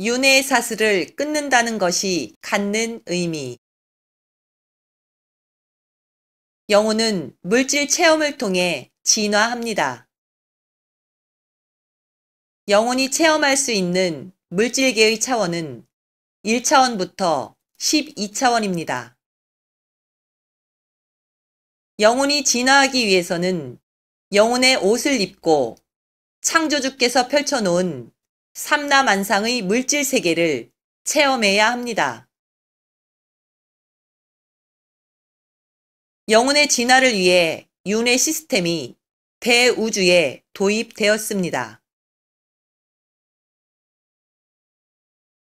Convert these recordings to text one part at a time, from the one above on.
윤회의 사슬을 끊는다는 것이 갖는 의미. 영혼은 물질 체험을 통해 진화합니다. 영혼이 체험할 수 있는 물질계의 차원은 1차원부터 12차원입니다. 영혼이 진화하기 위해서는 영혼의 옷을 입고 창조주께서 펼쳐놓은 삼라만상의 물질 세계를 체험해야 합니다. 영혼의 진화를 위해 윤회 시스템이 대우주에 도입되었습니다.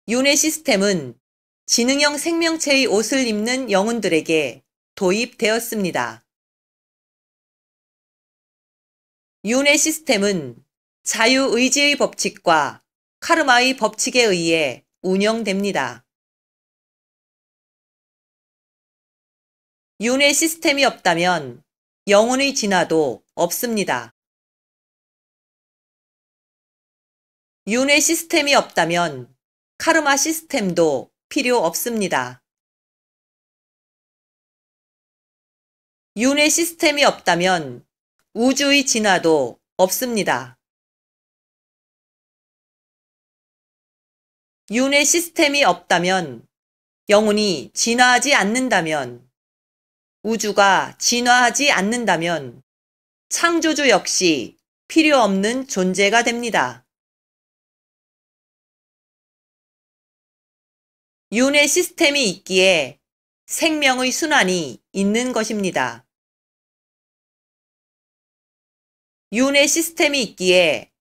윤회 시스템은 지능형 생명체의 옷을 입는 영혼들에게 도입되었습니다. 윤회 시스템은 자유의지의 법칙과 카르마의 법칙에 의해 운영됩니다. 윤회 시스템이 없다면 영혼의 진화도 없습니다. 윤회 시스템이 없다면 카르마 시스템도 필요 없습니다. 윤회 시스템이 없다면 우주의 진화도 없습니다. 윤회 시스템이 없다면 영혼이 진화하지 않는다면 우주가 진화하지 않는다면 창조주 역시 필요 없는 존재가 됩니다. 윤회 시스템이 있기에 생명의 순환이 있는 것입니다. 윤회 시스템이 있기에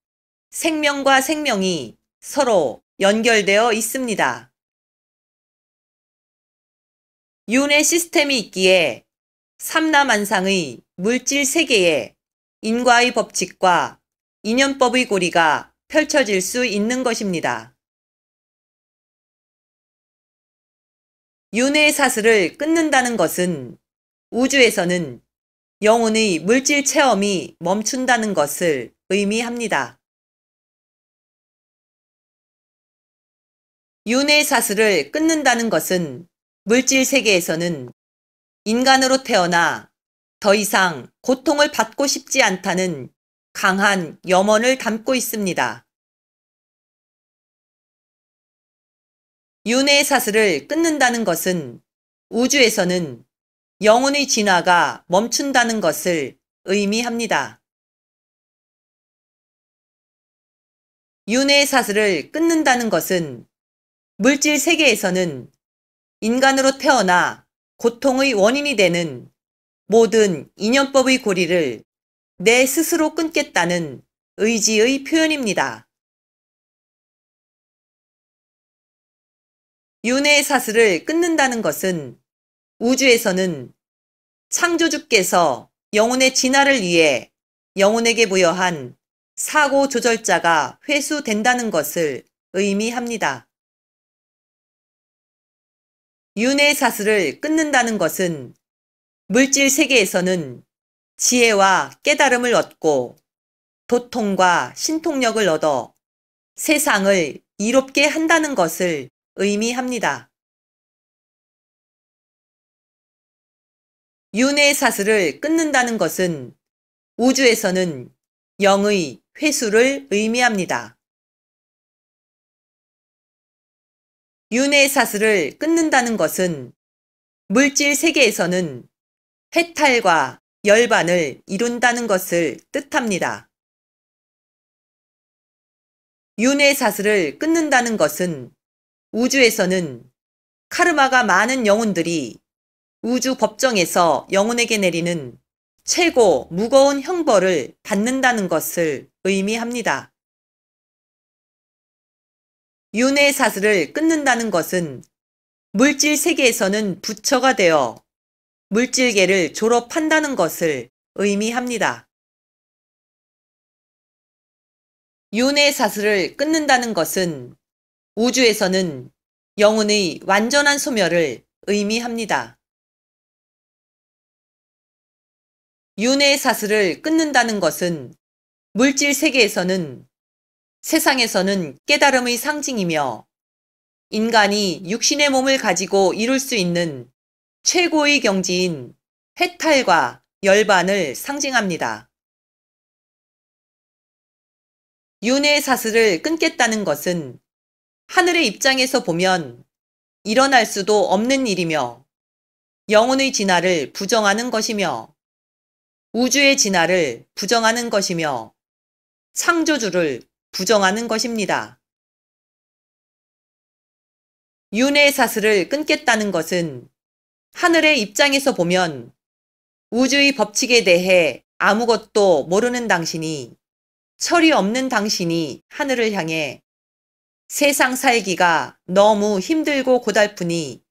생명과 생명이 서로 연결되어 있습니다. 윤회 시스템이 있기에 삼라만상의 물질 세계에 인과의 법칙과 인연법의 고리가 펼쳐질 수 있는 것입니다. 윤회의 사슬을 끊는다는 것은 우주에서는 영혼의 물질 체험이 멈춘다는 것을 의미합니다. 윤회의 사슬을 끊는다는 것은 물질 세계에서는 인간으로 태어나 더 이상 고통을 받고 싶지 않다는 강한 염원을 담고 있습니다. 윤회의 사슬을 끊는다는 것은 우주에서는 영혼의 진화가 멈춘다는 것을 의미합니다. 윤회의 사슬을 끊는다는 것은 물질 세계에서는 인간으로 태어나 고통의 원인이 되는 모든 인연법의 고리를 내 스스로 끊겠다는 의지의 표현입니다. 윤회의 사슬을 끊는다는 것은 우주에서는 창조주께서 영혼의 진화를 위해 영혼에게 부여한 사고 조절자가 회수된다는 것을 의미합니다. 윤회의 사슬을 끊는다는 것은 물질 세계에서는 지혜와 깨달음을 얻고 도통과 신통력을 얻어 세상을 이롭게 한다는 것을 의미합니다. 윤회의 사슬을 끊는다는 것은 우주에서는 영의 회수를 의미합니다. 윤회의 사슬을 끊는다는 것은 물질 세계에서는 해탈과 열반을 이룬다는 것을 뜻합니다. 윤회의 사슬을 끊는다는 것은 우주에서는 카르마가 많은 영혼들이 우주 법정에서 영혼에게 내리는 최고 무거운 형벌을 받는다는 것을 의미합니다. 윤회의 사슬을 끊는다는 것은 물질 세계에서는 부처가 되어 물질계를 졸업한다는 것을 의미합니다. 윤회의 사슬을 끊는다는 것은 우주에서는 영혼의 완전한 소멸을 의미합니다. 윤회의 사슬을 끊는다는 것은 물질 세계에서는 세상에서는 깨달음의 상징이며 인간이 육신의 몸을 가지고 이룰 수 있는 최고의 경지인 해탈과 열반을 상징합니다. 윤회의 사슬을 끊겠다는 것은 하늘의 입장에서 보면 일어날 수도 없는 일이며 영혼의 진화를 부정하는 것이며 우주의 진화를 부정하는 것이며 창조주를 부정하는 것입니다. 윤회의 사슬을 끊겠다는 것은 하늘의 입장에서 보면 우주의 법칙에 대해 아무것도 모르는 당신이, 철이 없는 당신이 하늘을 향해 세상 살기가 너무 힘들고 고달프니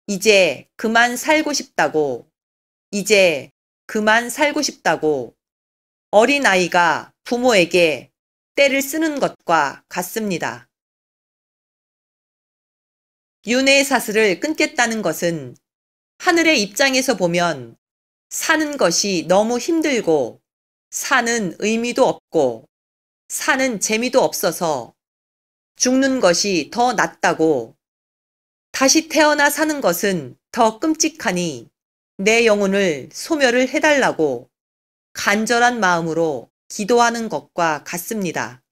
이제 그만 살고 싶다고, 이제 그만 살고 싶다고 어린아이가 부모에게 떼를 쓰는 것과 같습니다. 윤회의 사슬을 끊겠다는 것은 하늘의 입장에서 보면 사는 것이 너무 힘들고 사는 의미도 없고 사는 재미도 없어서 죽는 것이 더 낫다고, 다시 태어나 사는 것은 더 끔찍하니 내 영혼을 소멸을 해달라고 간절한 마음으로 기도하는 것과 같습니다.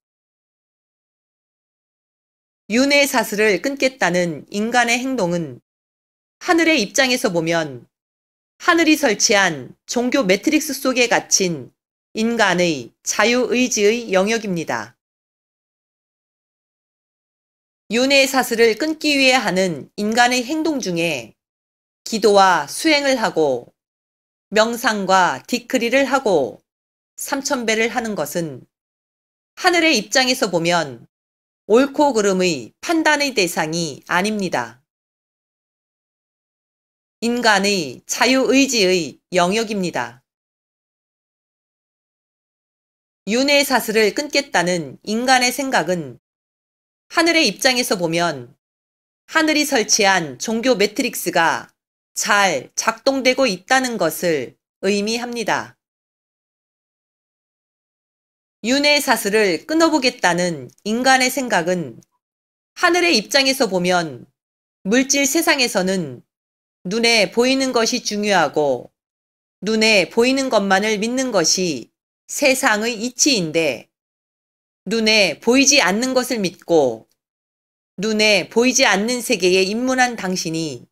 윤회의 사슬을 끊겠다는 인간의 행동은 하늘의 입장에서 보면 하늘이 설치한 종교 매트릭스 속에 갇힌 인간의 자유의지의 영역입니다. 윤회의 사슬을 끊기 위해 하는 인간의 행동 중에 기도와 수행을 하고 명상과 디크리를 하고 삼천배를 하는 것은 하늘의 입장에서 보면 옳고 그름의 판단의 대상이 아닙니다. 인간의 자유의지의 영역입니다. 윤회의 사슬을 끊겠다는 인간의 생각은 하늘의 입장에서 보면 하늘이 설치한 종교 매트릭스가 잘 작동되고 있다는 것을 의미합니다. 윤회의 사슬을 끊어보겠다는 인간의 생각은 하늘의 입장에서 보면 물질 세상에서는 눈에 보이는 것이 중요하고 눈에 보이는 것만을 믿는 것이 세상의 이치인데 눈에 보이지 않는 것을 믿고 눈에 보이지 않는 세계에 입문한 당신이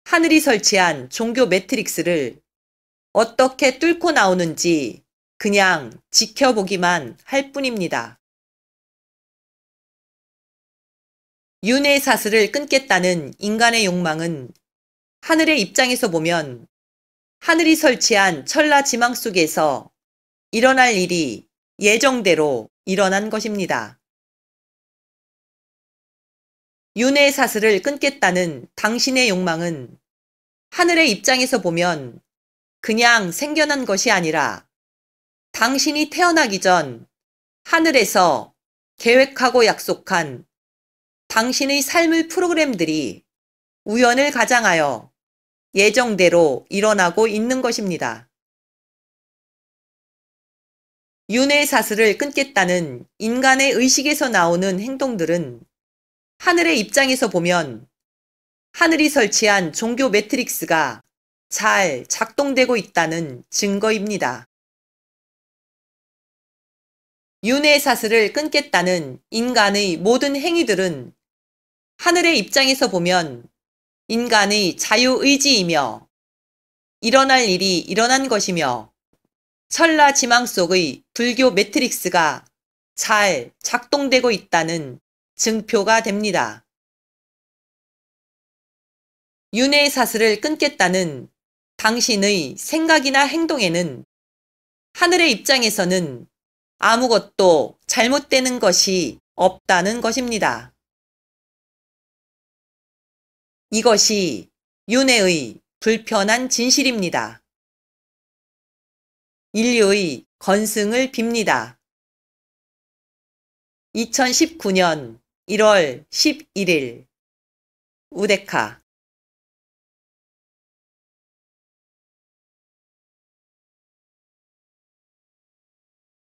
하늘이 설치한 종교 매트릭스를 어떻게 뚫고 나오는지 그냥 지켜보기만 할 뿐입니다. 윤회의 사슬을 끊겠다는 인간의 욕망은 하늘의 입장에서 보면 하늘이 설치한 천라지망 속에서 일어날 일이 예정대로 일어난 것입니다. 윤회의 사슬을 끊겠다는 당신의 욕망은 하늘의 입장에서 보면 그냥 생겨난 것이 아니라 당신이 태어나기 전 하늘에서 계획하고 약속한 당신의 삶의 프로그램들이 우연을 가장하여 예정대로 일어나고 있는 것입니다. 윤회의 사슬을 끊겠다는 인간의 의식에서 나오는 행동들은 하늘의 입장에서 보면 하늘이 설치한 종교 매트릭스가 잘 작동되고 있다는 증거입니다. 윤회의 사슬을 끊겠다는 인간의 모든 행위들은 하늘의 입장에서 보면 인간의 자유의지이며 일어날 일이 일어난 것이며 천라지망 속의 불교 매트릭스가 잘 작동되고 있다는 증표가 됩니다. 윤회의 사슬을 끊겠다는 당신의 생각이나 행동에는 하늘의 입장에서는 아무것도 잘못되는 것이 없다는 것입니다. 이것이 윤회의 불편한 진실입니다. 인류의 건승을 빕니다. 2019년 1월 11일 우데카